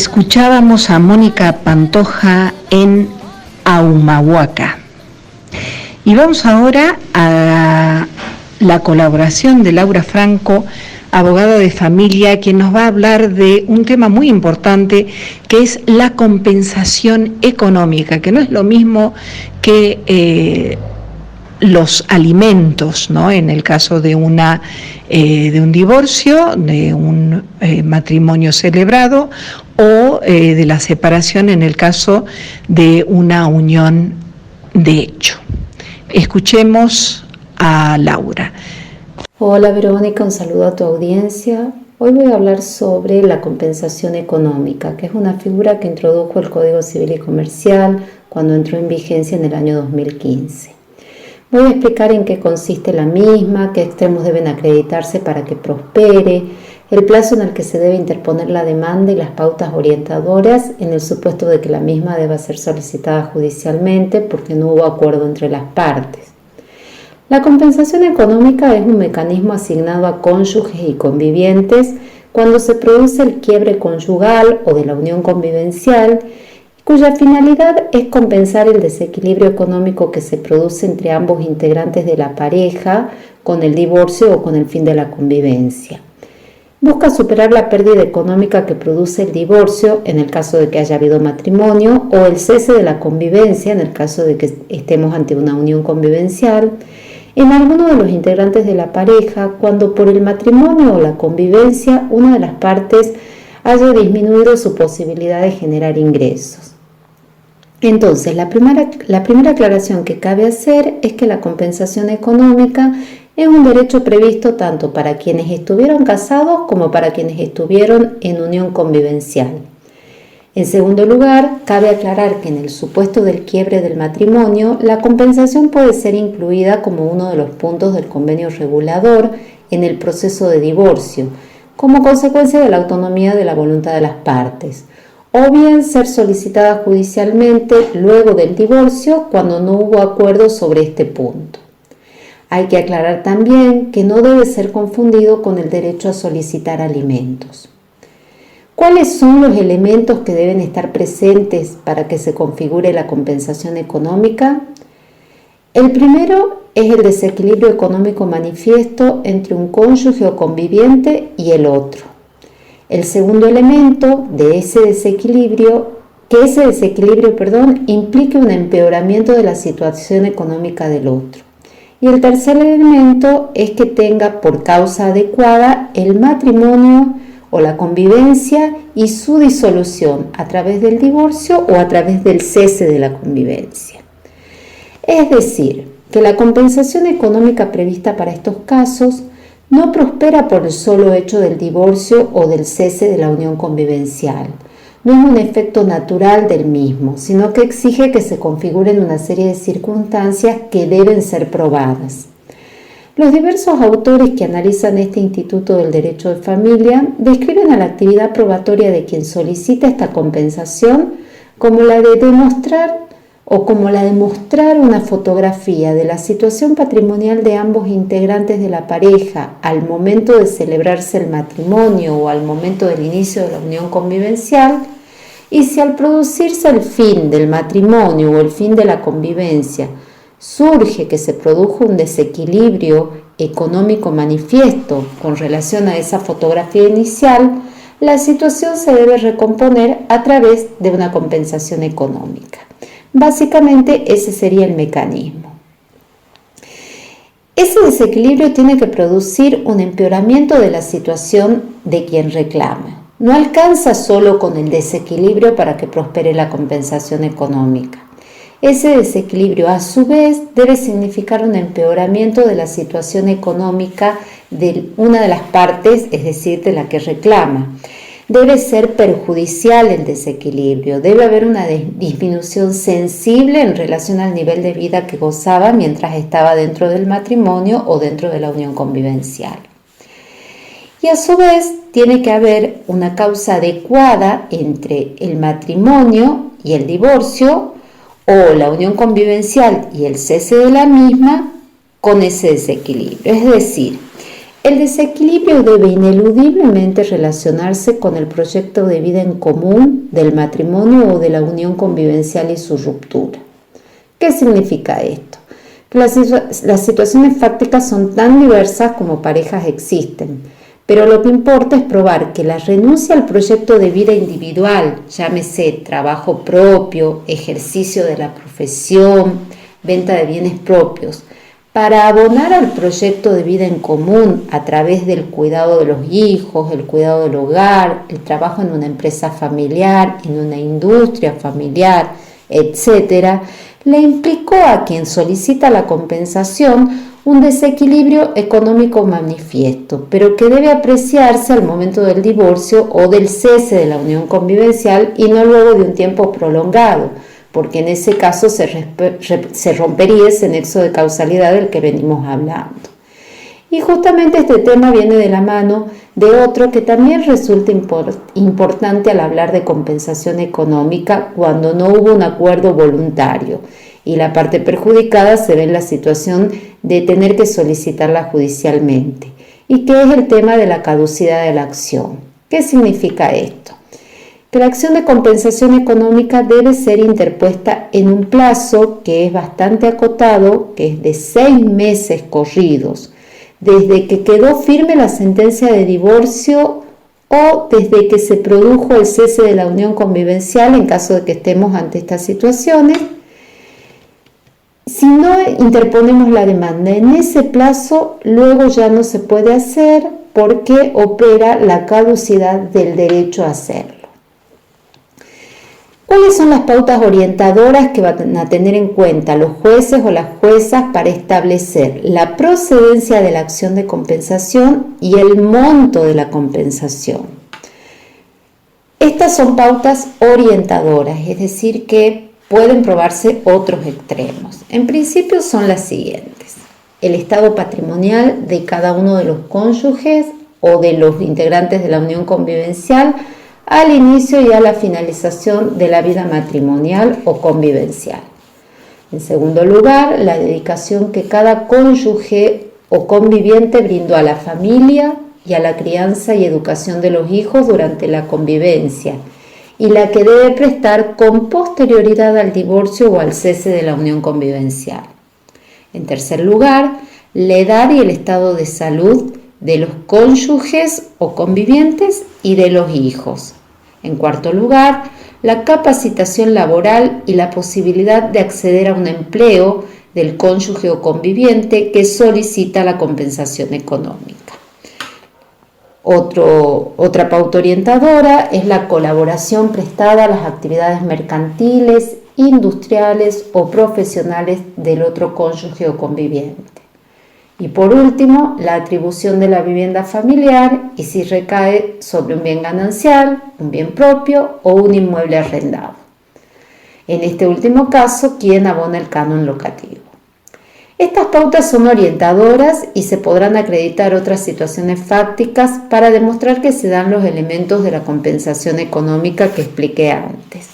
Escuchábamos a Mónica Pantoja en Ahumahuaca. Y vamos ahora a la colaboración de Laura Franco, abogada de familia, quien nos va a hablar de un tema muy importante que es la compensación económica, que no es lo mismo que los alimentos, ¿no? En el caso de un divorcio, de un matrimonio celebrado o de la separación en el caso de una unión de hecho. Escuchemos a Laura. Hola Verónica, un saludo a tu audiencia. Hoy voy a hablar sobre la compensación económica, que es una figura que introdujo el Código Civil y Comercial cuando entró en vigencia en el año 2015. Voy a explicar en qué consiste la misma, qué extremos deben acreditarse para que prospere, el plazo en el que se debe interponer la demanda y las pautas orientadoras en el supuesto de que la misma deba ser solicitada judicialmente porque no hubo acuerdo entre las partes. La compensación económica es un mecanismo asignado a cónyuges y convivientes cuando se produce el quiebre conyugal o de la unión convivencial, cuya finalidad es compensar el desequilibrio económico que se produce entre ambos integrantes de la pareja con el divorcio o con el fin de la convivencia. Busca superar la pérdida económica que produce el divorcio en el caso de que haya habido matrimonio o el cese de la convivencia en el caso de que estemos ante una unión convivencial en alguno de los integrantes de la pareja cuando por el matrimonio o la convivencia una de las partes haya disminuido su posibilidad de generar ingresos. Entonces, la primera aclaración que cabe hacer es que la compensación económica es un derecho previsto tanto para quienes estuvieron casados como para quienes estuvieron en unión convivencial. En segundo lugar, cabe aclarar que en el supuesto del quiebre del matrimonio, la compensación puede ser incluida como uno de los puntos del convenio regulador en el proceso de divorcio, como consecuencia de la autonomía de la voluntad de las partes, o bien ser solicitada judicialmente luego del divorcio cuando no hubo acuerdo sobre este punto. Hay que aclarar también que no debe ser confundido con el derecho a solicitar alimentos. ¿Cuáles son los elementos que deben estar presentes para que se configure la compensación económica? El primero es el desequilibrio económico manifiesto entre un cónyuge o conviviente y el otro. El segundo elemento de ese desequilibrio, implique un empeoramiento de la situación económica del otro. Y el tercer elemento es que tenga por causa adecuada el matrimonio o la convivencia y su disolución a través del divorcio o a través del cese de la convivencia. Es decir, que la compensación económica prevista para estos casos no prospera por el solo hecho del divorcio o del cese de la unión convivencial. No es un efecto natural del mismo, sino que exige que se configuren una serie de circunstancias que deben ser probadas. Los diversos autores que analizan este instituto del derecho de familia describen a la actividad probatoria de quien solicita esta compensación como la de demostrar una fotografía de la situación patrimonial de ambos integrantes de la pareja al momento de celebrarse el matrimonio o al momento del inicio de la unión convivencial, y si al producirse el fin del matrimonio o el fin de la convivencia surge que se produjo un desequilibrio económico manifiesto con relación a esa fotografía inicial, la situación se debe recomponer a través de una compensación económica. Básicamente ese sería el mecanismo. Ese desequilibrio tiene que producir un empeoramiento de la situación de quien reclama. No alcanza solo con el desequilibrio para que prospere la compensación económica. Ese desequilibrio, a su vez, debe significar un empeoramiento de la situación económica de una de las partes, es decir, de la que reclama. Debe ser perjudicial el desequilibrio, debe haber una disminución sensible en relación al nivel de vida que gozaba mientras estaba dentro del matrimonio o dentro de la unión convivencial. Y a su vez tiene que haber una causa adecuada entre el matrimonio y el divorcio o la unión convivencial y el cese de la misma con ese desequilibrio. Es decir, El desequilibrio debe ineludiblemente relacionarse con el proyecto de vida en común del matrimonio o de la unión convivencial y su ruptura. ¿Qué significa esto? Las situaciones fácticas son tan diversas como parejas existen, pero lo que importa es probar que la renuncia al proyecto de vida individual, llámese trabajo propio, ejercicio de la profesión, venta de bienes propios, para abonar al proyecto de vida en común a través del cuidado de los hijos, el cuidado del hogar, el trabajo en una empresa familiar, en una industria familiar, etc., le implicó a quien solicita la compensación un desequilibrio económico manifiesto, pero que debe apreciarse al momento del divorcio o del cese de la unión convivencial y no luego de un tiempo prolongado, porque en ese caso se rompería ese nexo de causalidad del que venimos hablando. Y justamente este tema viene de la mano de otro que también resulta importante al hablar de compensación económica cuando no hubo un acuerdo voluntario y la parte perjudicada se ve en la situación de tener que solicitarla judicialmente, y que es el tema de la caducidad de la acción. ¿Qué significa esto? Que la acción de compensación económica debe ser interpuesta en un plazo que es bastante acotado, que es de 6 meses corridos, desde que quedó firme la sentencia de divorcio o desde que se produjo el cese de la unión convivencial en caso de que estemos ante estas situaciones. Si no interponemos la demanda en ese plazo, luego ya no se puede hacer porque opera la caducidad del derecho a hacerlo. ¿Cuáles son las pautas orientadoras que van a tener en cuenta los jueces o las juezas para establecer la procedencia de la acción de compensación y el monto de la compensación? Estas son pautas orientadoras, es decir, que pueden probarse otros extremos. En principio son las siguientes: el estado patrimonial de cada uno de los cónyuges o de los integrantes de la unión convivencial al inicio y a la finalización de la vida matrimonial o convivencial. En segundo lugar, la dedicación que cada cónyuge o conviviente brindó a la familia y a la crianza y educación de los hijos durante la convivencia, y la que debe prestar con posterioridad al divorcio o al cese de la unión convivencial. En tercer lugar, la edad y el estado de salud de los cónyuges o convivientes y de los hijos. En cuarto lugar, la capacitación laboral y la posibilidad de acceder a un empleo del cónyuge o conviviente que solicita la compensación económica. Otra pauta orientadora es la colaboración prestada a las actividades mercantiles, industriales o profesionales del otro cónyuge o conviviente. Y por último, la atribución de la vivienda familiar y si recae sobre un bien ganancial, un bien propio o un inmueble arrendado. En este último caso, ¿quién abona el canon locativo? Estas pautas son orientadoras y se podrán acreditar otras situaciones fácticas para demostrar que se dan los elementos de la compensación económica que expliqué antes.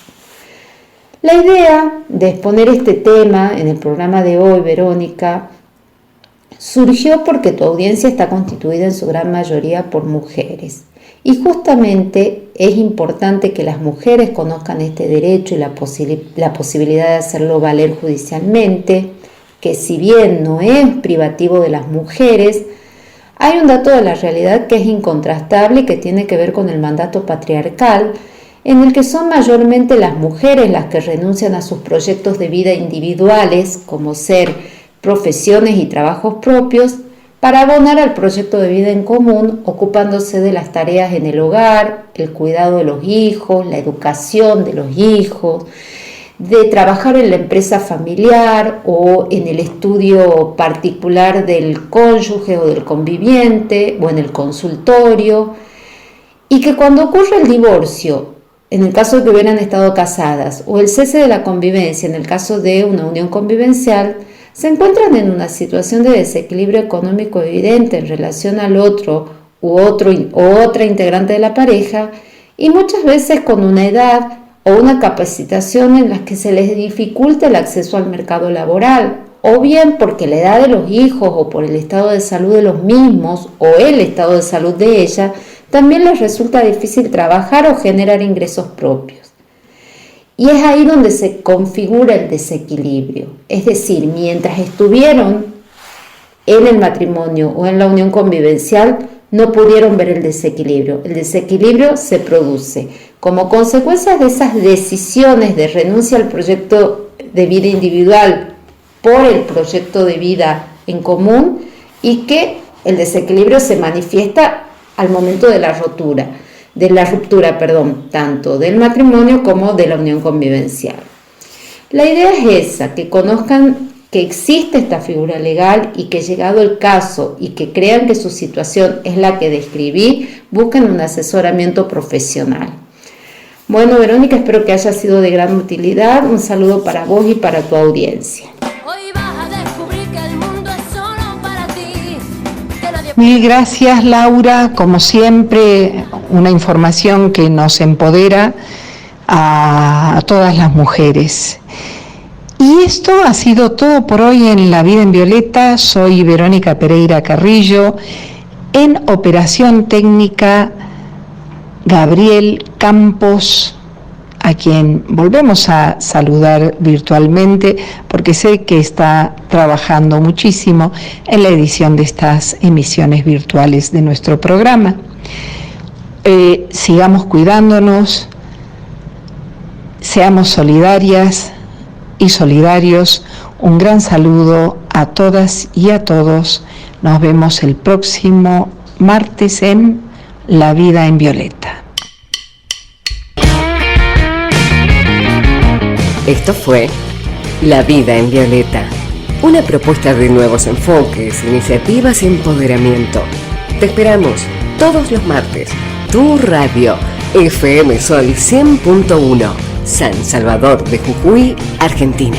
La idea de exponer este tema en el programa de hoy, Verónica, surgió porque tu audiencia está constituida en su gran mayoría por mujeres. Y justamente es importante que las mujeres conozcan este derecho y la posibilidad de hacerlo valer judicialmente, que si bien no es privativo de las mujeres, hay un dato de la realidad que es incontrastable y que tiene que ver con el mandato patriarcal, en el que son mayormente las mujeres las que renuncian a sus proyectos de vida individuales, como ser profesiones y trabajos propios, para abonar al proyecto de vida en común, ocupándose de las tareas en el hogar, el cuidado de los hijos, la educación de los hijos, de trabajar en la empresa familiar o en el estudio particular del cónyuge o del conviviente o en el consultorio, y que cuando ocurre el divorcio, en el caso de que hubieran estado casadas, o el cese de la convivencia, en el caso de una unión convivencial, se encuentran en una situación de desequilibrio económico evidente en relación al otro u otra integrante de la pareja, y muchas veces con una edad o una capacitación en las que se les dificulta el acceso al mercado laboral o bien porque la edad de los hijos o por el estado de salud de los mismos o el estado de salud de ella, también les resulta difícil trabajar o generar ingresos propios. Y es ahí donde se configura el desequilibrio. Es decir, mientras estuvieron en el matrimonio o en la unión convivencial, no pudieron ver el desequilibrio. El desequilibrio se produce como consecuencia de esas decisiones de renuncia al proyecto de vida individual por el proyecto de vida en común, y que el desequilibrio se manifiesta al momento de la ruptura, tanto del matrimonio como de la unión convivencial. La idea es esa, que conozcan que existe esta figura legal y que, llegado el caso y que crean que su situación es la que describí, busquen un asesoramiento profesional. Bueno, Verónica, espero que haya sido de gran utilidad. Un saludo para vos y para tu audiencia. Mil gracias, Laura. Como siempre, una información que nos empodera a todas las mujeres. Y esto ha sido todo por hoy en La Vida en Violeta. Soy Verónica Pereira Carrillo. En operación técnica, Gabriel Campos, a quien volvemos a saludar virtualmente porque sé que está trabajando muchísimo en la edición de estas emisiones virtuales de nuestro programa. Sigamos cuidándonos, seamos solidarias y solidarios. Un gran saludo a todas y a todos. Nos vemos el próximo martes en La Vida en Violeta. Esto fue La Vida en Violeta, una propuesta de nuevos enfoques, iniciativas y empoderamiento. Te esperamos todos los martes. Tu radio, FM Sol 100.1, San Salvador de Jujuy, Argentina.